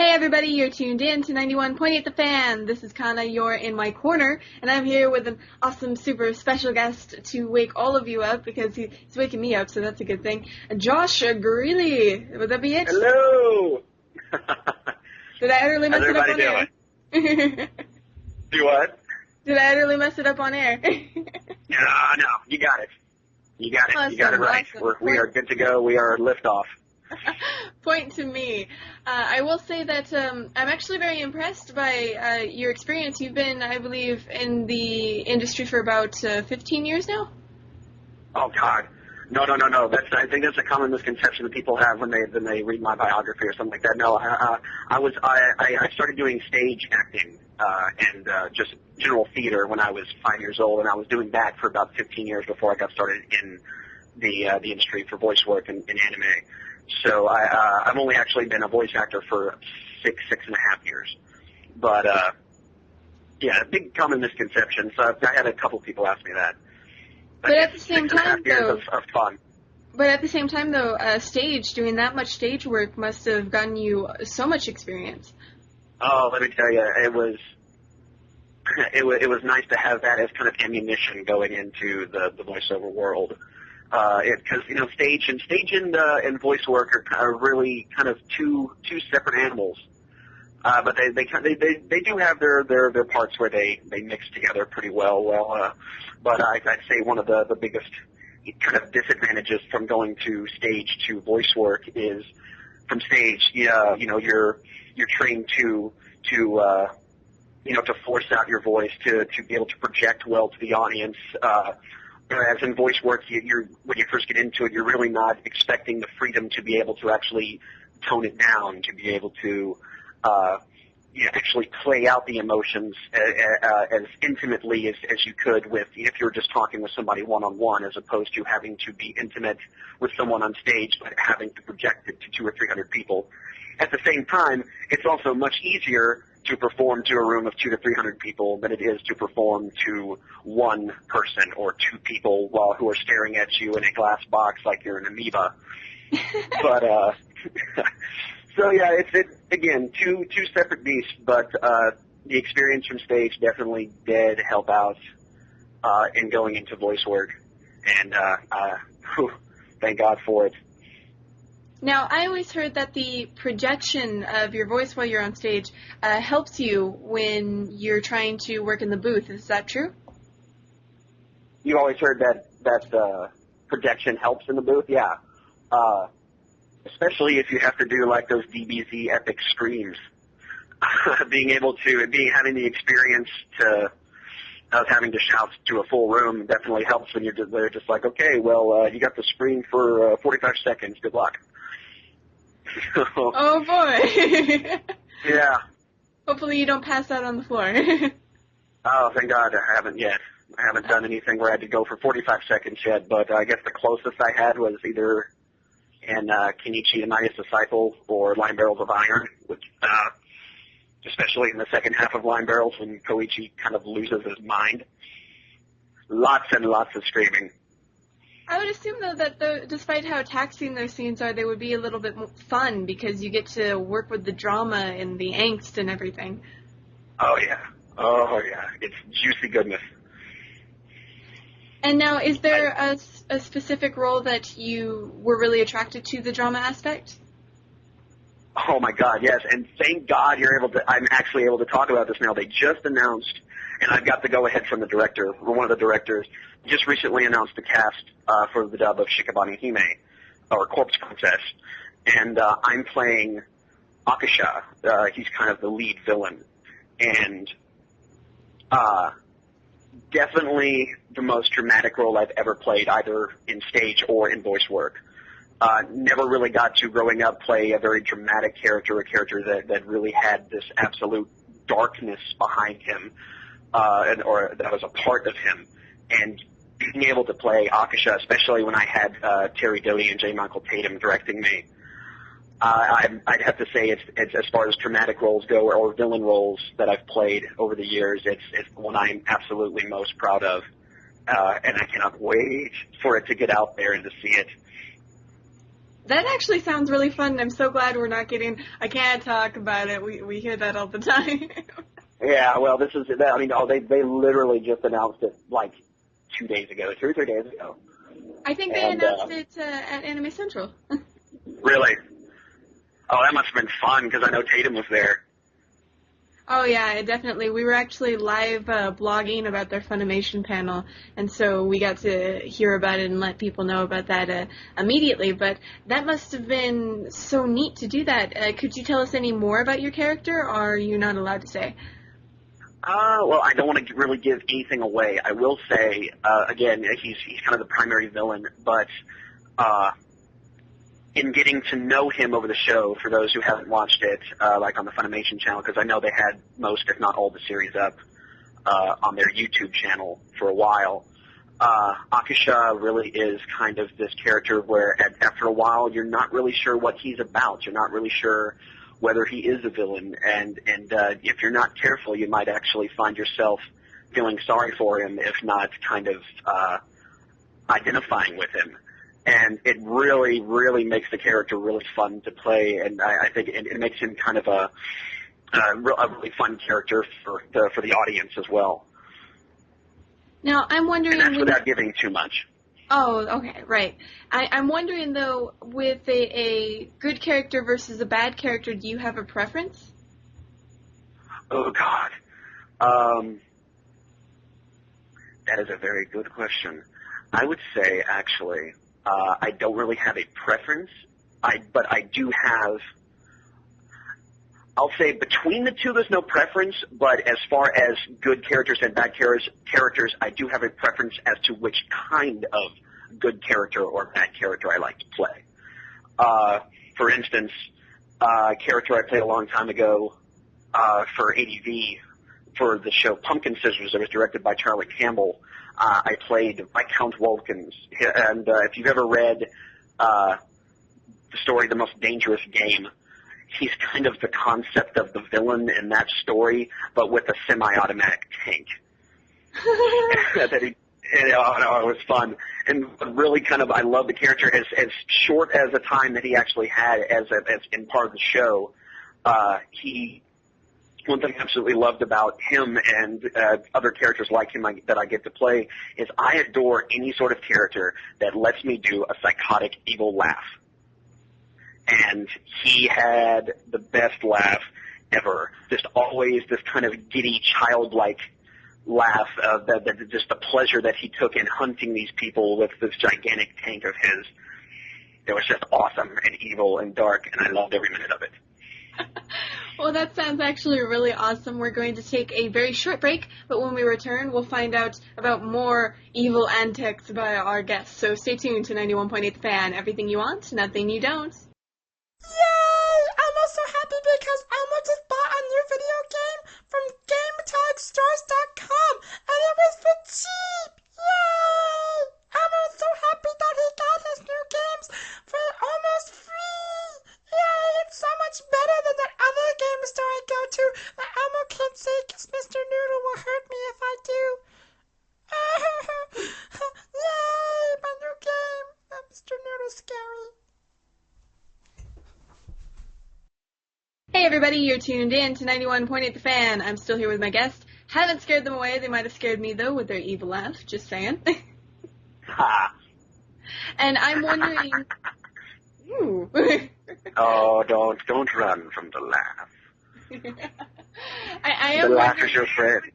Hey everybody, you're tuned in to 91.8 The Fan. This is Kana, you're in my corner, and I'm here with an awesome, super special guest to wake all of you up, because he's waking me up, so that's a good thing. Josh Grelle, would that be it? Hello! Did I utterly mess it up on air? Do what? Did I utterly mess it up on air? No, you got it. You got it. Awesome, you got it right. awesome. We are good to go. We are liftoff. Point to me. I will say that I'm actually very impressed by your experience. You've been, I believe, in the industry for about 15 years now? Oh, God. No. I think that's a common misconception that people have when they read my biography or something like that. No, I started doing stage acting and just general theater when I was 5 years old, and I was doing that for about 15 years before I got started in the industry for voice work and anime. So I've only actually been a voice actor for six and a half years. But, yeah, a big common misconception. So I had a couple people ask me that. But at the same time, though, of fun. But at the same time, though, doing that much stage work must have gotten you so much experience. Oh, let me tell you, it was nice to have that as kind of ammunition going into the voiceover world. Because stage and voice work are really kind of two separate animals. But they do have their parts where they mix together pretty well. But I'd say one of the biggest kind of disadvantages from going to stage to voice work is from stage, you're trained to force out your voice to be able to project well to the audience. Whereas in voice work, when you first get into it, you're really not expecting the freedom to be able to actually tone it down, to be able to actually play out the emotions as intimately as you could if you're just talking with somebody one-on-one, as opposed to having to be intimate with someone on stage but having to project it to 200 or 300 people. At the same time, it's also much easier to perform to a room of 200 to 300 people than it is to perform to one person or two people who are staring at you in a glass box like you're an amoeba. But so yeah, it's again two separate beasts, but the experience from stage definitely did help out in going into voice work, and thank God for it. Now, I always heard that the projection of your voice while you're on stage helps you when you're trying to work in the booth. Is that true? You always heard that projection helps in the booth? Yeah. Especially if you have to do like those DBZ epic screams. Having the experience of having to shout to a full room definitely helps when they're just like, okay, well, you got the screen for 45 seconds. Good luck. Oh boy. Yeah. Hopefully you don't pass out on the floor. Oh, thank God I haven't yet. I haven't done anything where I had to go for 45 seconds yet, but I guess the closest I had was either in Kenichi and Mightiest Disciple or Line Barrels of Iron, which, especially in the second half of Line Barrels when Koichi kind of loses his mind. Lots and lots of screaming. I would assume, though, that despite how taxing those scenes are, they would be a little bit more fun because you get to work with the drama and the angst and everything. Oh, yeah. It's juicy goodness. And now, is there a specific role that you were really attracted to, the drama aspect? Oh, my God, yes. And thank God I'm actually able to talk about this now. They just announced, and I've got the go-ahead from the director, or one of the directors, just recently announced the cast for the dub of Shikabane Hime, or Corpse Princess. And I'm playing Akasha. He's kind of the lead villain. And definitely the most dramatic role I've ever played, either in stage or in voice work. Never really got to, growing up, play a very dramatic character, a character that really had this absolute darkness behind him, or that was a part of him. And being able to play Akasha, especially when I had Terry Doty and J. Michael Tatum directing me, I'd have to say it's as far as dramatic roles go, or villain roles that I've played over the years, it's the one I'm absolutely most proud of. And I cannot wait for it to get out there and to see it. That actually sounds really fun. I'm so glad we're not getting, I can't talk about it. We hear that all the time. Yeah, well, this is, I mean, they literally just announced it like 2 days ago, 2 or 3 days ago. I think they announced it at Anime Central. Really? Oh, that must have been fun because I know Tatum was there. Oh yeah, definitely. We were actually live blogging about their Funimation panel, and so we got to hear about it and let people know about that immediately. But that must have been so neat to do that. Could you tell us any more about your character, or are you not allowed to say? Well, I don't want to really give anything away. I will say, again, he's kind of the primary villain, but in getting to know him over the show, for those who haven't watched it, like on the Funimation channel, because I know they had most, if not all, the series up on their YouTube channel for a while. Akusha really is kind of this character where after a while you're not really sure what he's about. You're not really sure whether he is a villain, and if you're not careful, you might actually find yourself feeling sorry for him, if not kind of identifying with him. And it really, really makes the character really fun to play, and I think it makes him kind of a really fun character for the audience as well. Now, I'm wondering... And that's without giving too much. Oh, okay, right. I'm wondering, though, with a good character versus a bad character, do you have a preference? Oh, God. That is a very good question. I would say, actually, I don't really have a preference, but I do have... I'll say between the two, there's no preference, but as far as good characters and bad characters, I do have a preference as to which kind of good character or bad character I like to play. For instance, a character I played a long time ago for ADV for the show Pumpkin Scissors that was directed by Charlie Campbell, I played Viscount Wolkins. And if you've ever read the story The Most Dangerous Game, he's kind of the concept of the villain in that story, but with a semi-automatic tank. It was fun. And really kind of, I love the character. As short as the time that he actually had as in part of the show, one thing I absolutely loved about him and other characters like him that I get to play is I adore any sort of character that lets me do a psychotic, evil laugh. And he had the best laugh ever. Just always this kind of giddy, childlike laugh of just the pleasure that he took in hunting these people with this gigantic tank of his. It was just awesome and evil and dark, and I loved every minute of it. Well, that sounds actually really awesome. We're going to take a very short break, but when we return, we'll find out about more evil antics by our guests. So stay tuned to 91.8 The Fan. Everything you want, nothing you don't. Yay! I'm also happy because Elmo just bought a new video game from GameTagStores.com, and it was for cheap! Yay! Elmo is so happy that he got his new games for almost free! Yay! It's so much better than that other game store I go to that Elmo can't say because Mr. Noodle will hurt me if I do. Yay! My new game! Mr. Noodle's scary. Hey everybody, you're tuned in to 91.8 The Fan. I'm still here with my guest. Haven't scared them away. They might have scared me, though, with their evil laugh. Just saying. Ha! And I'm wondering... Ooh. Oh, don't run from the laugh. I am the laugh is your friend.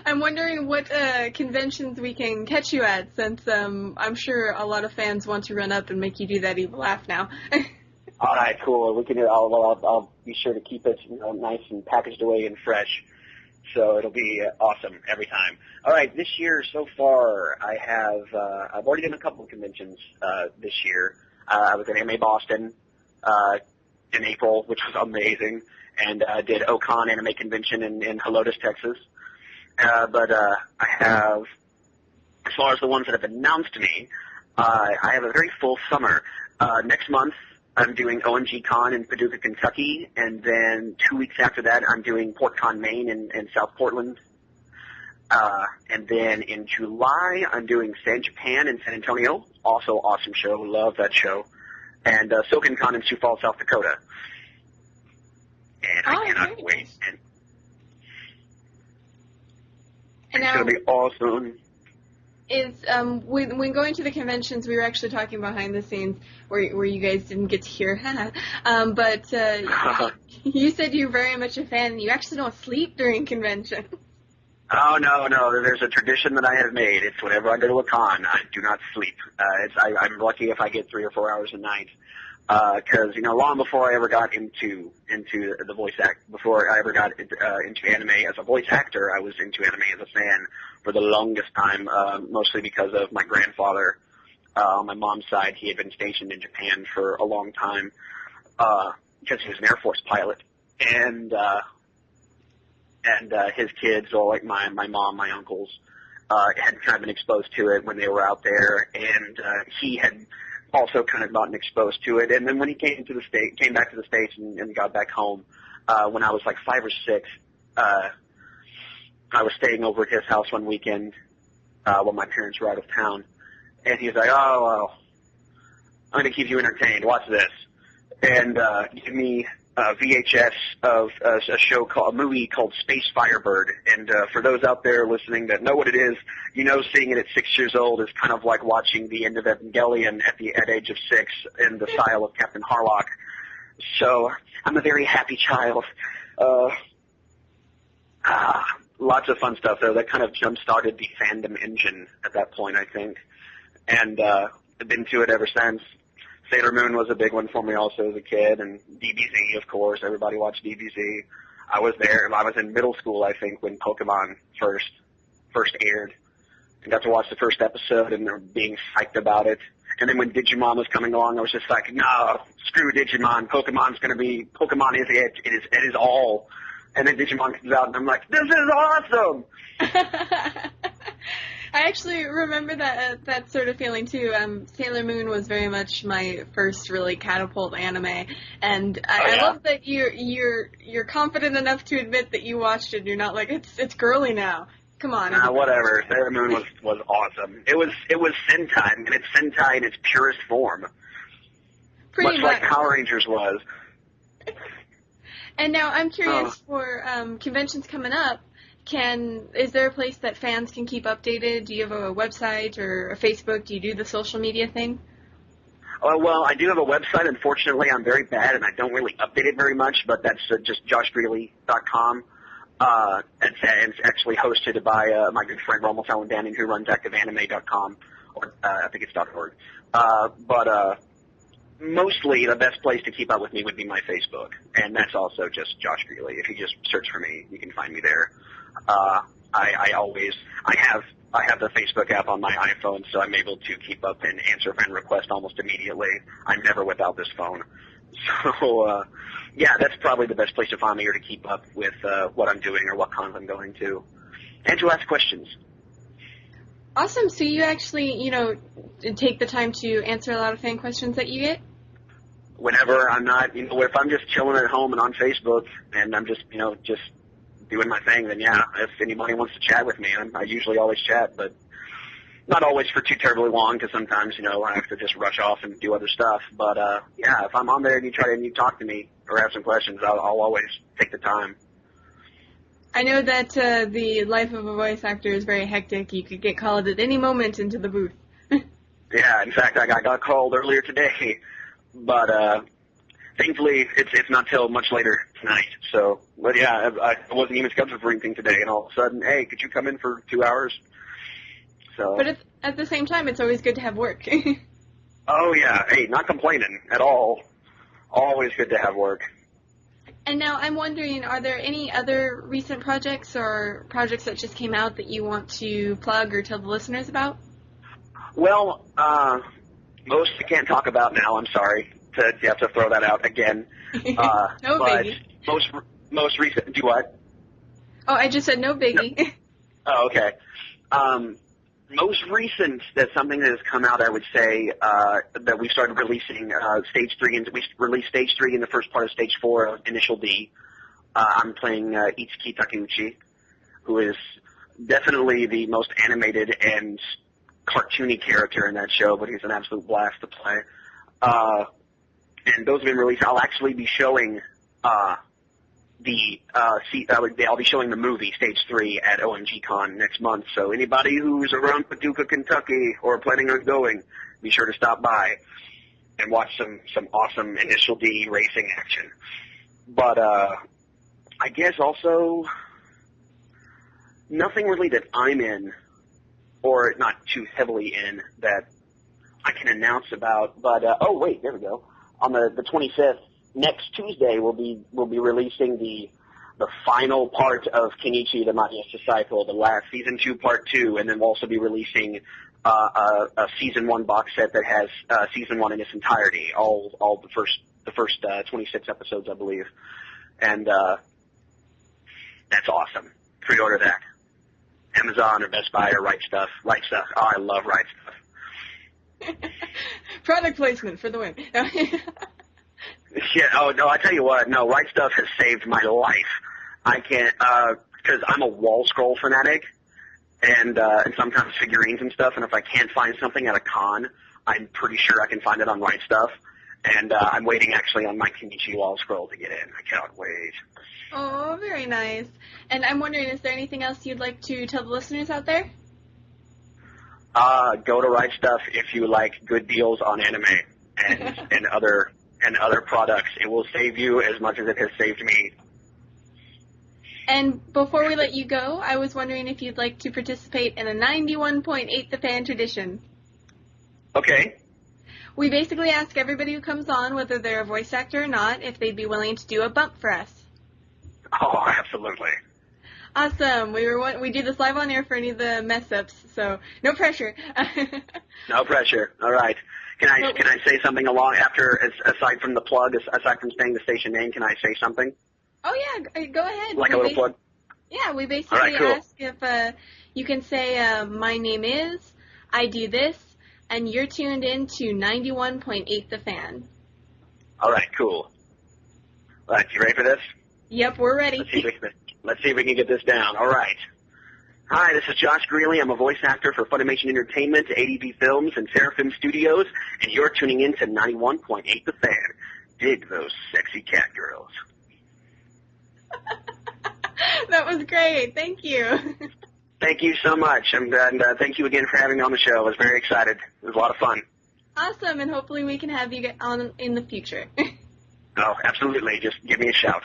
I'm wondering what conventions we can catch you at, since I'm sure a lot of fans want to run up and make you do that evil laugh now. All right, cool. We can. I'll be sure to keep it nice and packaged away and fresh, so it'll be awesome every time. All right, this year so far, I've already done a couple of conventions this year. I was at Anime Boston in April, which was amazing, and did Ocon Anime Convention in Helotes, Texas. But I have, as far as the ones that have announced to me, I have a very full summer. Next month, I'm doing OMG Con in Paducah, Kentucky, and then 2 weeks after that, I'm doing PortCon Maine in South Portland. And then in July, I'm doing San Japan in San Antonio. Also awesome show. Love that show. and SoConCon in Sioux Falls, South Dakota. And I cannot wait. And it's going to be awesome. When going to the conventions, we were actually talking behind the scenes where you guys didn't get to hear, but you said you're very much a fan, and you actually don't sleep during convention. Oh, no. There's a tradition that I have made. It's whenever I go to a con, I do not sleep. I'm lucky if I get 3 or 4 hours a night. Because, long before I ever got into the voice act, before I ever got into anime as a voice actor, I was into anime as a fan for the longest time, mostly because of my grandfather. On my mom's side, he had been stationed in Japan for a long time, because he was an Air Force pilot. And his kids, or like my mom, my uncles, had kind of been exposed to it when they were out there, and he had also kind of gotten exposed to it. And then when he came back to the States and got back home, when I was like 5 or 6, I was staying over at his house one weekend, while my parents were out of town. And he was like, oh, well, I'm going to keep you entertained. Watch this. And, give me a VHS of a movie called Space Firebird. And, for those out there listening that know what it is, seeing it at 6 years old is kind of like watching the end of Evangelion at age of 6 in the style of Captain Harlock. So I'm a very happy child. Lots of fun stuff though. That kind of jump-started the fandom engine at that point, I think. And I've been to it ever since. Sailor Moon was a big one for me also as a kid, and DBZ, of course. Everybody watched DBZ. I was there. I was in middle school, I think, when Pokemon first aired. I got to watch the first episode and being psyched about it. And then when Digimon was coming along, I was just like, no, screw Digimon. Pokemon is it. It is all. And then Digimon comes out and I'm like, this is awesome! I actually remember that sort of feeling too. Sailor Moon was very much my first really catapult anime, and I love that you're confident enough to admit that you watched it. And you're not like it's girly now. Come on. Whatever. Sailor Moon was awesome. It was Sentai, and it's Sentai in its purest form. Pretty much like Power Rangers was. And now I'm curious for conventions coming up. Is there a place that fans can keep updated? Do you have a website or a Facebook? Do you do the social media thing? Well, I do have a website. Unfortunately, I'm very bad, and I don't really update it very much, but that's just joshgrelle.com. It's actually hosted by my good friend Rommel Danning, who runs activeanime.com, or I think it's .org. But mostly the best place to keep up with me would be my Facebook, and that's also just Josh Grelle. If you just search for me, you can find me there. I have the Facebook app on my iPhone, so I'm able to keep up and answer friend requests almost immediately. I'm never without this phone. So, yeah, that's probably the best place to find me, or to keep up with what I'm doing or what cons I'm going to, and to ask questions. Awesome. So you actually, take the time to answer a lot of fan questions that you get? Whenever I'm not, if I'm just chilling at home and on Facebook, and I'm just, just doing my thing, then yeah, if anybody wants to chat with me, I usually always chat, but not always for too terribly long, because sometimes, I have to just rush off and do other stuff. But, yeah, if I'm on there and you talk to me or have some questions, I'll always take the time. I know that the life of a voice actor is very hectic. You could get called at any moment into the booth. Yeah, in fact, I got called earlier today, but thankfully it's not till much later tonight. So, but yeah, I wasn't even scheduled for anything today, and all of a sudden, hey, could you come in for 2 hours? So. But at the same time, it's always good to have work. Oh yeah, hey, not complaining at all. Always good to have work. And now I'm wondering, are there any other recent projects or projects that just came out that you want to plug or tell the listeners about? Well, most I can't talk about now. I'm sorry to have to throw that out again. No but biggie. Most recent, do what? Oh, I just said no biggie. No. Oh, okay. Most recent, that's something that has come out, I would say, that we started releasing Stage 3, and we released Stage 3 in the first part of Stage 4 of Initial D. I'm playing Itsuki Takeuchi, who is definitely the most animated and cartoony character in that show, but he's an absolute blast to play. and those have been released. I'll actually be showing I'll be showing the movie Stage 3 at OMG Con next month. So anybody who's around Paducah, Kentucky, or planning on going, be sure to stop by and watch some awesome Initial D racing action. But I guess also nothing really that I'm in, or not too heavily in, that I can announce about. But oh wait, there we go. On the 25th, next Tuesday, we'll be releasing the final part of Kenichi the Mariachi Cycle, the last season 2 part 2, and then we'll also be releasing a season 1 box set that has season 1 in its entirety, all the first 26 episodes, I believe, and that's awesome. Pre-order that. Amazon or Best Buy or Right Stuff. Right Stuff. Oh, I love Right Stuff. Product placement for the win. Yeah, oh, no, I tell you what, no, Right Stuff has saved my life. I can't, because I'm a wall scroll fanatic, and sometimes figurines and stuff, and if I can't find something at a con, I'm pretty sure I can find it on Right Stuff, and I'm waiting actually on my Kenichi wall scroll to get in. I cannot wait. Oh, very nice. And I'm wondering, is there anything else you'd like to tell the listeners out there? Go to Right Stuff if you like good deals on anime and other products. It will save you as much as it has saved me. And before we let you go, I was wondering if you'd like to participate in a 91.8 The Fan tradition. Okay. We basically ask everybody who comes on, whether they're a voice actor or not, if they'd be willing to do a bump for us. Oh, absolutely. Awesome. We do this live on air for any of the mess-ups, so no pressure. No pressure. All right. Can I say something along after, aside from the plug, aside from saying the station name, can I say something? Oh, yeah, go ahead. Like a little plug? Yeah, we basically All right, cool. ask if you can say, my name is, I do this, and you're tuned in to 91.8 The Fan. All right, cool. All right, you ready for this? Yep, we're ready. Let's see if we can get this down. All right. Hi, this is Josh Grelle. I'm a voice actor for Funimation Entertainment, ADV Films, and Seraphim Studios, and you're tuning in to 91.8 The Fan. Dig those sexy cat girls. That was great. Thank you. Thank you so much, and thank you again for having me on the show. I was very excited. It was a lot of fun. Awesome, and hopefully we can have you get on in the future. Oh, absolutely. Just give me a shout.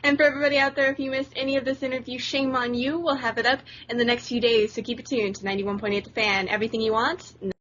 And for everybody out there, if you missed any of this interview, shame on you. We'll have it up in the next few days, so keep it tuned to 91.8 The Fan. Everything you want, never